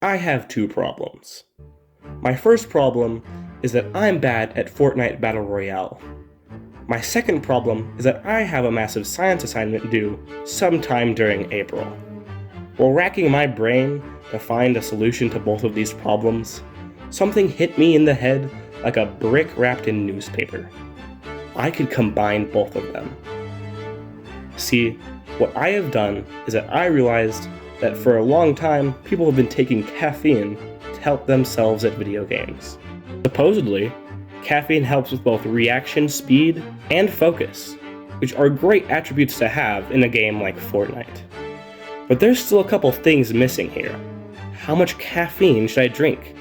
I have two problems. My first problem is that I'm bad at Fortnite Battle Royale. My second problem is that I have a massive science assignment due sometime during April. While racking my brain to find a solution to both of these problems, something hit me in the head like a brick wrapped in newspaper. I could combine both of them. See, what I have done is that I realized that for a long time, people have been taking caffeine to help themselves at video games. Supposedly, caffeine helps with both reaction speed and focus, which are great attributes to have in a game like Fortnite. But there's still a couple things missing here. How much caffeine should I drink?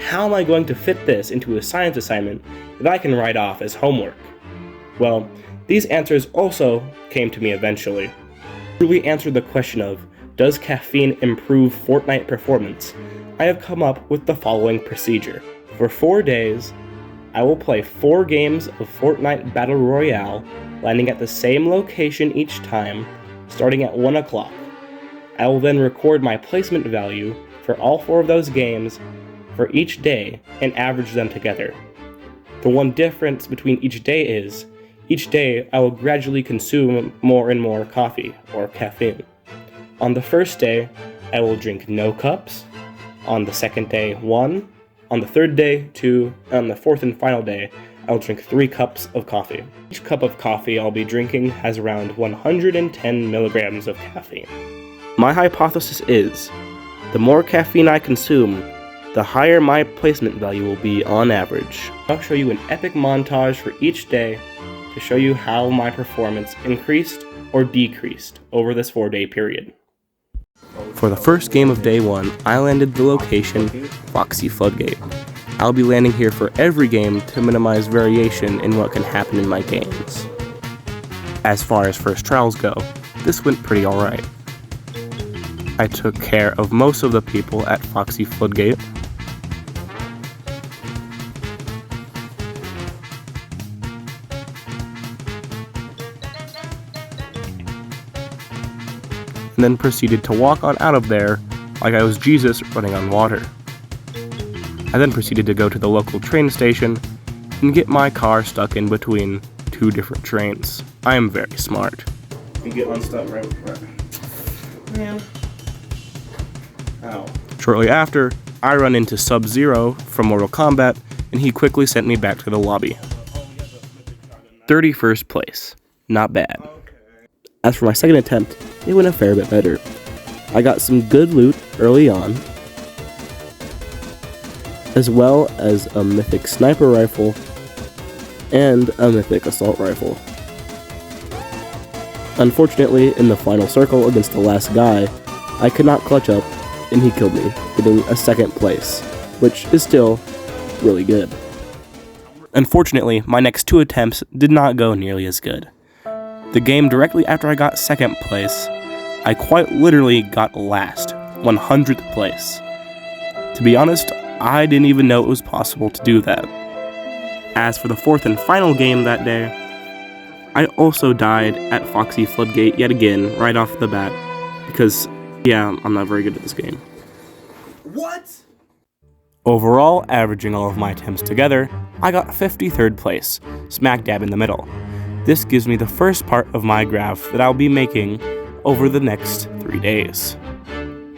How am I going to fit this into a science assignment that I can write off as homework? Well, these answers also came to me eventually. To really answer the question of, does caffeine improve Fortnite performance? I have come up with the following procedure. For 4 days, I will play 4 games of Fortnite Battle Royale, landing at the same location each time, starting at 1 o'clock. I will then record my placement value for all 4 of those games for each day and average them together. The one difference between each day is, each day I will gradually consume more and more coffee, or caffeine. On the first day, I will drink no cups. On the second day, 1. On the third day, 2. And on the fourth and final day, I will drink 3 cups of coffee. Each cup of coffee I'll be drinking has around 110 milligrams of caffeine. My hypothesis is, the more caffeine I consume, the higher my placement value will be on average. I'll show you an epic montage for each day to show you how my performance increased or decreased over this 4-day period. For the first game of day 1, I landed the location Foxy Floodgate. I'll be landing here for every game to minimize variation in what can happen in my games. As far as first trials go, this went pretty alright. I took care of most of the people at Foxy Floodgate. And then proceeded to walk on out of there like I was Jesus running on water. I then proceeded to go to the local train station and get my car stuck in between 2 different trains. I am very smart. You get unstuck right. Man. Ow. Shortly after, I run into Sub-Zero from Mortal Kombat, and he quickly sent me back to the lobby. 31st place. Not bad. As for my second attempt, it went a fair bit better. I got some good loot early on, as well as a mythic sniper rifle and a mythic assault rifle. Unfortunately, in the final circle against the last guy, I could not clutch up and he killed me, getting a 2nd place, which is still really good. Unfortunately, my next 2 attempts did not go nearly as good. The game directly after I got 2nd place, I quite literally got last, 100th place. To be honest, I didn't even know it was possible to do that. As for the 4th and final game that day, I also died at Foxy Floodgate yet again, right off the bat, because, yeah, I'm not very good at this game. What? Overall, averaging all of my attempts together, I got 53rd place, smack dab in the middle. This gives me the first part of my graph that I'll be making over the next 3 days.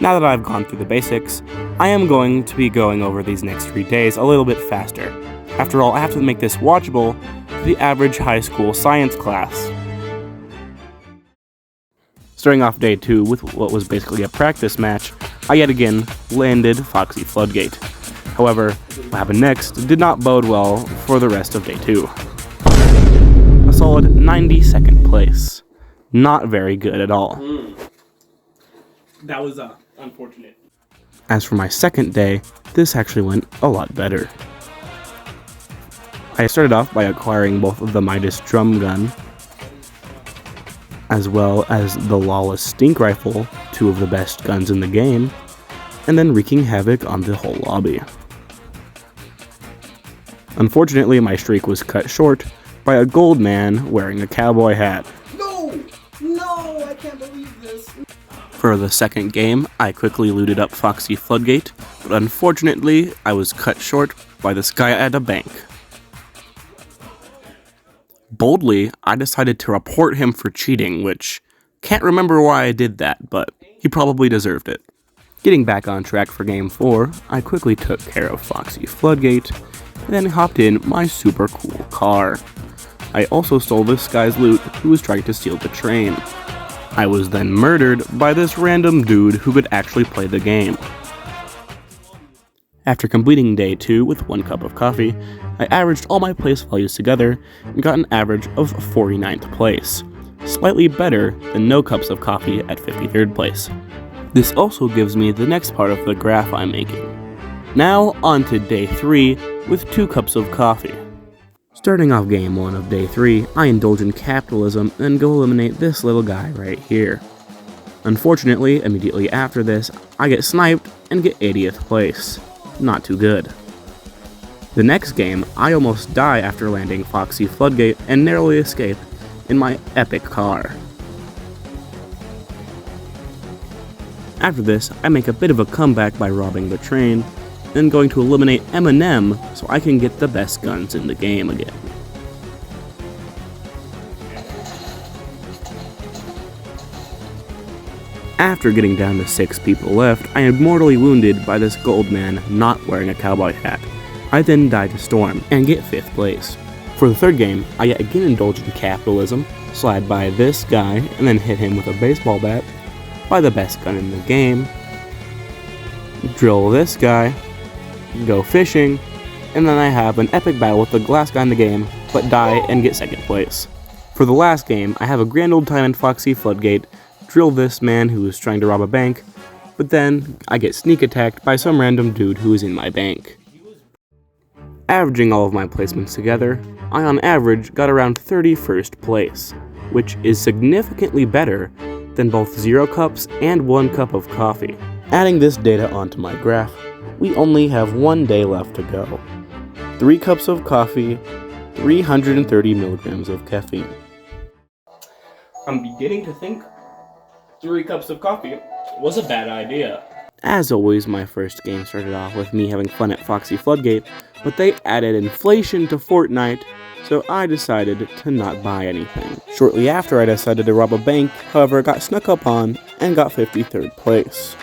Now that I've gone through the basics, I am going to be going over these next 3 days a little bit faster. After all, I have to make this watchable for the average high school science class. Starting off day 2 with what was basically a practice match, I yet again landed Foxy Floodgate. However, what happened next did not bode well for the rest of day 2. A solid 92nd place. Not very good at all. That was unfortunate. As for my second day, this actually went a lot better. I started off by acquiring both of the Midas drum gun, as well as the Lawless stink rifle, 2 of the best guns in the game, and then wreaking havoc on the whole lobby. Unfortunately, my streak was cut short by a gold man wearing a cowboy hat. No! No! I can't believe this! For the second game, I quickly looted up Foxy Floodgate, but unfortunately, I was cut short by this guy at a bank. Boldly, I decided to report him for cheating, which can't remember why I did that, but he probably deserved it. Getting back on track for Game 4, I quickly took care of Foxy Floodgate, and then hopped in my super cool car. I also stole this guy's loot who was trying to steal the train. I was then murdered by this random dude who could actually play the game. After completing day 2 with 1 cup of coffee, I averaged all my place values together and got an average of 49th place, slightly better than no cups of coffee at 53rd place. This also gives me the next part of the graph I'm making. Now on to day 3 with 2 cups of coffee. Starting off game 1 of day 3, I indulge in capitalism and go eliminate this little guy right here. Unfortunately, immediately after this, I get sniped and get 80th place. Not too good. The next game, I almost die after landing Foxy Floodgate and narrowly escape in my epic car. After this, I make a bit of a comeback by robbing the train, then going to eliminate Eminem so I can get the best guns in the game again. After getting down to 6 people left, I am mortally wounded by this gold man not wearing a cowboy hat. I then die to Storm and get 5th place. For the third game, I yet again indulge in capitalism, slide by this guy and then hit him with a baseball bat, buy the best gun in the game, drill this guy, go fishing, and then I have an epic battle with the last guy in the game, but die and get 2nd place. For the last game, I have a grand old time in Foxy Floodgate, drill this man who is trying to rob a bank, but then I get sneak attacked by some random dude who is in my bank. Averaging all of my placements together, I on average got around 31st place, which is significantly better than both 0 cups and 1 cup of coffee. Adding this data onto my graph, we only have 1 day left to go. 3 cups of coffee, 330 milligrams of caffeine. I'm beginning to think 3 cups of coffee was a bad idea. As always, my first game started off with me having fun at Foxy Floodgate, but they added inflation to Fortnite, so I decided to not buy anything. Shortly after, I decided to rob a bank, however got snuck up on and got 53rd place.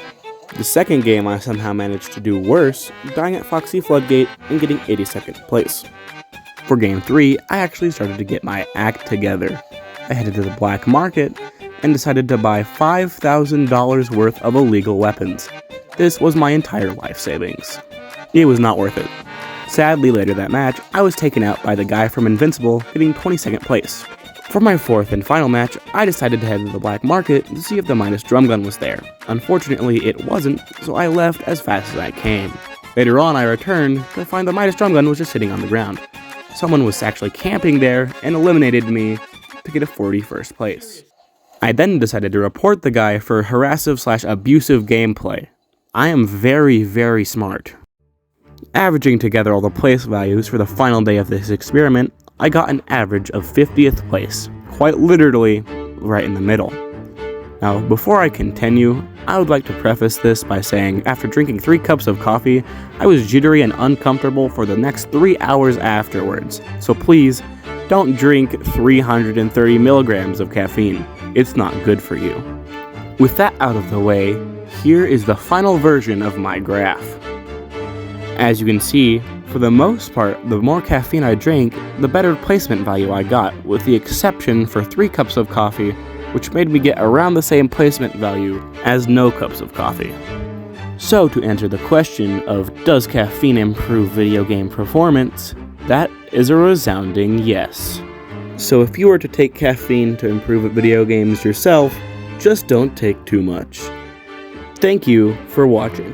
The second game, I somehow managed to do worse, dying at Foxy Floodgate and getting 82nd place. For game 3, I actually started to get my act together. I headed to the black market and decided to buy $5,000 worth of illegal weapons. This was my entire life savings. It was not worth it. Sadly, later that match, I was taken out by the guy from Invincible, getting 22nd place. For my 4th and final match, I decided to head to the black market to see if the Midas drum gun was there. Unfortunately, it wasn't, so I left as fast as I came. Later on, I returned to find the Midas drum gun was just sitting on the ground. Someone was actually camping there and eliminated me to get a 41st place. I then decided to report the guy for harassive/abusive gameplay. I am very, very smart. Averaging together all the place values for the final day of this experiment, I got an average of 50th place, quite literally right in the middle. Now, before I continue, I would like to preface this by saying after drinking 3 cups of coffee, I was jittery and uncomfortable for the next 3 hours afterwards, so please don't drink 330 milligrams of caffeine. It's not good for you. With that out of the way, here is the final version of my graph. As you can see, for the most part, the more caffeine I drank, the better placement value I got, with the exception for 3 cups of coffee, which made me get around the same placement value as no cups of coffee. So to answer the question of does caffeine improve video game performance, that is a resounding yes. So if you were to take caffeine to improve at video games yourself, just don't take too much. Thank you for watching.